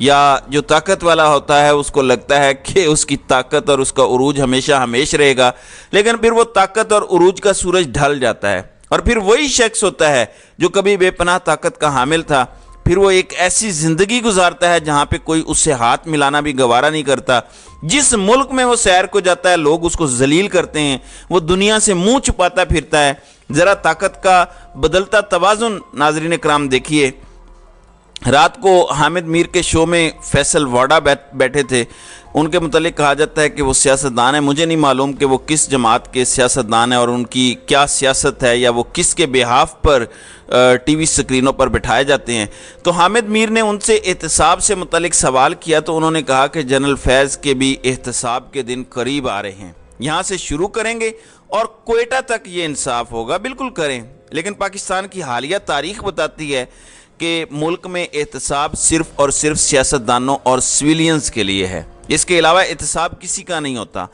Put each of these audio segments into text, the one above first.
یا جو طاقت والا ہوتا ہے اس کو لگتا ہے کہ اس کی طاقت اور اس کا عروج ہمیشہ ہمیش رہے گا، لیکن پھر وہ طاقت اور عروج کا سورج ڈھل جاتا ہے، اور پھر وہی شخص ہوتا ہے جو کبھی بے پناہ طاقت کا حامل تھا، پھر وہ ایک ایسی زندگی گزارتا ہے جہاں پہ کوئی اس سے ہاتھ ملانا بھی گوارا نہیں کرتا۔ جس ملک میں وہ سیر کو جاتا ہے لوگ اس کو ذلیل کرتے ہیں، وہ دنیا سے منہ چھپاتا پھرتا ہے۔ ذرا طاقت کا بدلتا توازن ناظرین کرام دیکھیے۔ رات کو حامد میر کے شو میں فیصل واڈا بیٹھے تھے، ان کے متعلق کہا جاتا ہے کہ وہ سیاستدان ہیں۔ مجھے نہیں معلوم کہ وہ کس جماعت کے سیاستدان ہیں اور ان کی کیا سیاست ہے یا وہ کس کے بہاف پر ٹی وی سکرینوں پر بٹھائے جاتے ہیں۔ تو حامد میر نے ان سے احتساب سے متعلق سوال کیا تو انہوں نے کہا کہ جنرل فیض کے بھی احتساب کے دن قریب آ رہے ہیں، یہاں سے شروع کریں گے اور کوئٹہ تک یہ انصاف ہوگا۔ بالکل کریں، لیکن پاکستان کی حالیہ تاریخ بتاتی ہے کہ ملک میں احتساب صرف اور صرف سیاستدانوں اور سویلینز کے لیے ہے، اس کے علاوہ احتساب کسی کا نہیں ہوتا۔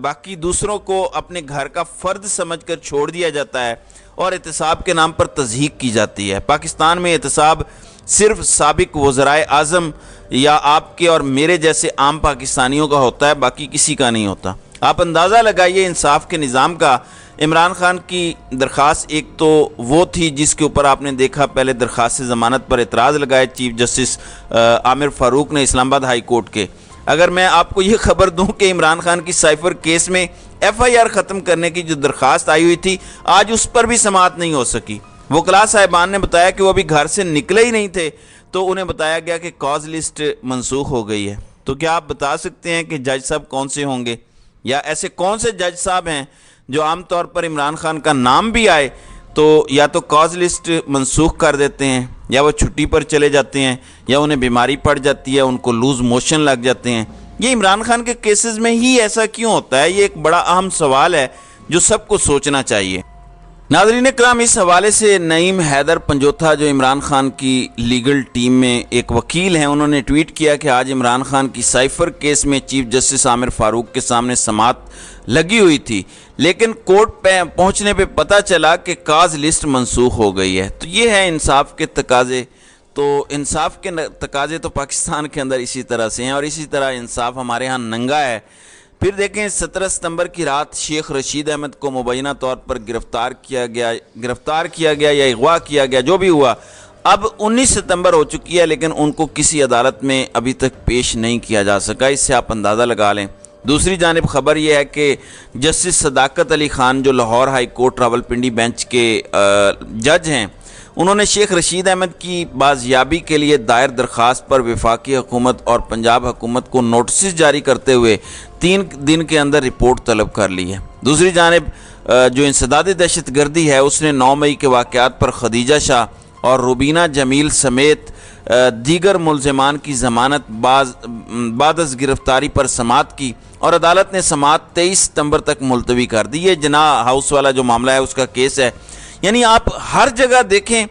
باقی دوسروں کو اپنے گھر کا فرد سمجھ کر چھوڑ دیا جاتا ہے اور احتساب کے نام پر تضحیک کی جاتی ہے۔ پاکستان میں احتساب صرف سابق وزرائے اعظم یا آپ کے اور میرے جیسے عام پاکستانیوں کا ہوتا ہے، باقی کسی کا نہیں ہوتا۔ آپ اندازہ لگائیے انصاف کے نظام کا۔ عمران خان کی درخواست ایک تو وہ تھی جس کے اوپر آپ نے دیکھا پہلے درخواست ضمانت پر اعتراض لگائے چیف جسٹس عامر فاروق نے اسلام آباد ہائی کورٹ کے۔ اگر میں آپ کو یہ خبر دوں کہ عمران خان کی سائفر کیس میں ایف آئی آر ختم کرنے کی جو درخواست آئی ہوئی تھی آج اس پر بھی سماعت نہیں ہو سکی۔ وکلاء صاحبان نے بتایا کہ وہ ابھی گھر سے نکلے ہی نہیں تھے تو انہیں بتایا گیا کہ کاز لسٹ منسوخ ہو گئی ہے۔ تو کیا آپ بتا سکتے ہیں کہ جج صاحب کون سے ہوں گے، یا ایسے کون سے جج صاحب ہیں جو عام طور پر عمران خان کا نام بھی آئے تو یا تو کاز لسٹ منسوخ کر دیتے ہیں، یا وہ چھٹی پر چلے جاتے ہیں، یا انہیں بیماری پڑ جاتی ہے، ان کو لوز موشن لگ جاتے ہیں۔ یہ عمران خان کے کیسز میں ہی ایسا کیوں ہوتا ہے؟ یہ ایک بڑا اہم سوال ہے جو سب کو سوچنا چاہیے۔ ناظرین کرام، اس حوالے سے نعیم حیدر پنجوتھا جو عمران خان کی لیگل ٹیم میں ایک وکیل ہیں، انہوں نے ٹویٹ کیا کہ آج عمران خان کی سائفر کیس میں چیف جسٹس عامر فاروق کے سامنے سماعت لگی ہوئی تھی، لیکن کورٹ پہ پہنچنے پہ پتہ چلا کہ کاز لسٹ منسوخ ہو گئی ہے۔ تو یہ ہے انصاف کے تقاضے۔ تو انصاف کے تقاضے تو پاکستان کے اندر اسی طرح سے ہیں، اور اسی طرح انصاف ہمارے ہاں ننگا ہے۔ پھر دیکھیں 17 ستمبر کی رات شیخ رشید احمد کو مبینہ طور پر گرفتار کیا گیا یا اغوا کیا گیا، جو بھی ہوا۔ اب 19 ستمبر ہو چکی ہے لیکن ان کو کسی عدالت میں ابھی تک پیش نہیں کیا جا سکا، اس سے آپ اندازہ لگا لیں۔ دوسری جانب خبر یہ ہے کہ جسٹس صداقت علی خان جو Lahore high court Rawalpindi bench کے جج ہیں، انہوں نے شیخ رشید احمد کی بازیابی کے لیے دائر درخواست پر وفاقی حکومت اور پنجاب حکومت کو نوٹسز جاری کرتے ہوئے 3 دن کے اندر رپورٹ طلب کر لی ہے۔ دوسری جانب جو انسداد دہشت گردی ہے اس نے 9 مئی کے واقعات پر خدیجہ شاہ اور روبینہ جمیل سمیت دیگر ملزمان کی ضمانت بعد از گرفتاری پر سماعت کی، اور عدالت نے سماعت 23 ستمبر تک ملتوی کر دی۔ یہ جناح ہاؤس والا جو معاملہ ہے اس کا کیس ہے۔ یعنی آپ ہر جگہ دیکھیں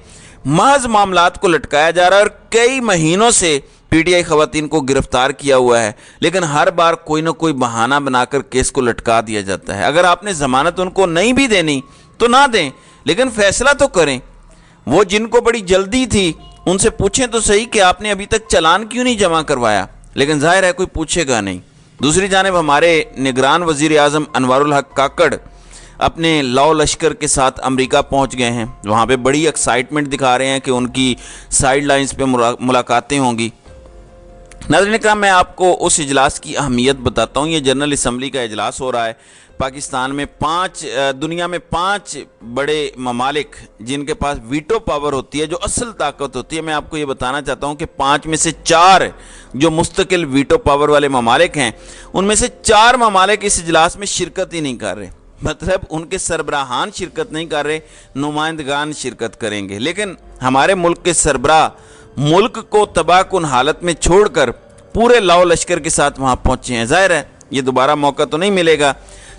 محض معاملات کو لٹکایا جا رہا ہے، اور کئی مہینوں سے پی ٹی آئی خواتین کو گرفتار کیا ہوا ہے، لیکن ہر بار کوئی نہ کوئی بہانہ بنا کر کیس کو لٹکا دیا جاتا ہے۔ اگر آپ نے ضمانت ان کو نہیں بھی دینی تو نہ دیں، لیکن فیصلہ تو کریں۔ وہ جن کو بڑی جلدی تھی ان سے پوچھیں تو صحیح کہ آپ نے ابھی تک چلان کیوں نہیں جمع کروایا، لیکن ظاہر ہے کوئی پوچھے گا نہیں۔ دوسری جانب ہمارے نگران وزیر اعظم انوار الحق کاکڑ اپنے لاؤ لشکر کے ساتھ امریکہ پہنچ گئے ہیں، وہاں پہ بڑی ایکسائٹمنٹ دکھا رہے ہیں کہ ان کی سائیڈ لائنز پہ ملاقاتیں ہوں گی۔ ناظرین کرام، میں آپ کو اس اجلاس کی اہمیت بتاتا ہوں۔ یہ جنرل اسمبلی کا اجلاس ہو رہا ہے پاکستان میں۔ دنیا میں 5 بڑے ممالک جن کے پاس ویٹو پاور ہوتی ہے، جو اصل طاقت ہوتی ہے، میں آپ کو یہ بتانا چاہتا ہوں کہ 5 میں سے 4 جو مستقل ویٹو پاور والے ممالک ہیں، ان میں سے 4 ممالک اس اجلاس میں شرکت ہی نہیں کر رہے۔ مطلب ان کے سربراہان شرکت نہیں کر رہے، نمائندگان شرکت کریں گے، لیکن ہمارے ملک کے سربراہ ملک کو تباہ کن حالت میں چھوڑ کر پورے لاؤ لشکر کے ساتھ وہاں پہنچے ہیں۔ ظاہر ہے یہ دوبارہ موقع تو نہیں ملے گا،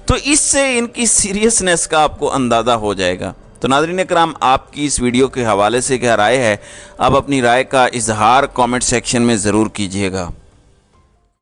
تو اس سے ان کی سیریسنس کا آپ کو اندازہ ہو جائے گا۔ تو ناظرین کرام، آپ کی اس ویڈیو کے حوالے سے کیا رائے ہے؟ آپ اپنی رائے کا اظہار کامنٹ سیکشن میں ضرور کیجیے گا۔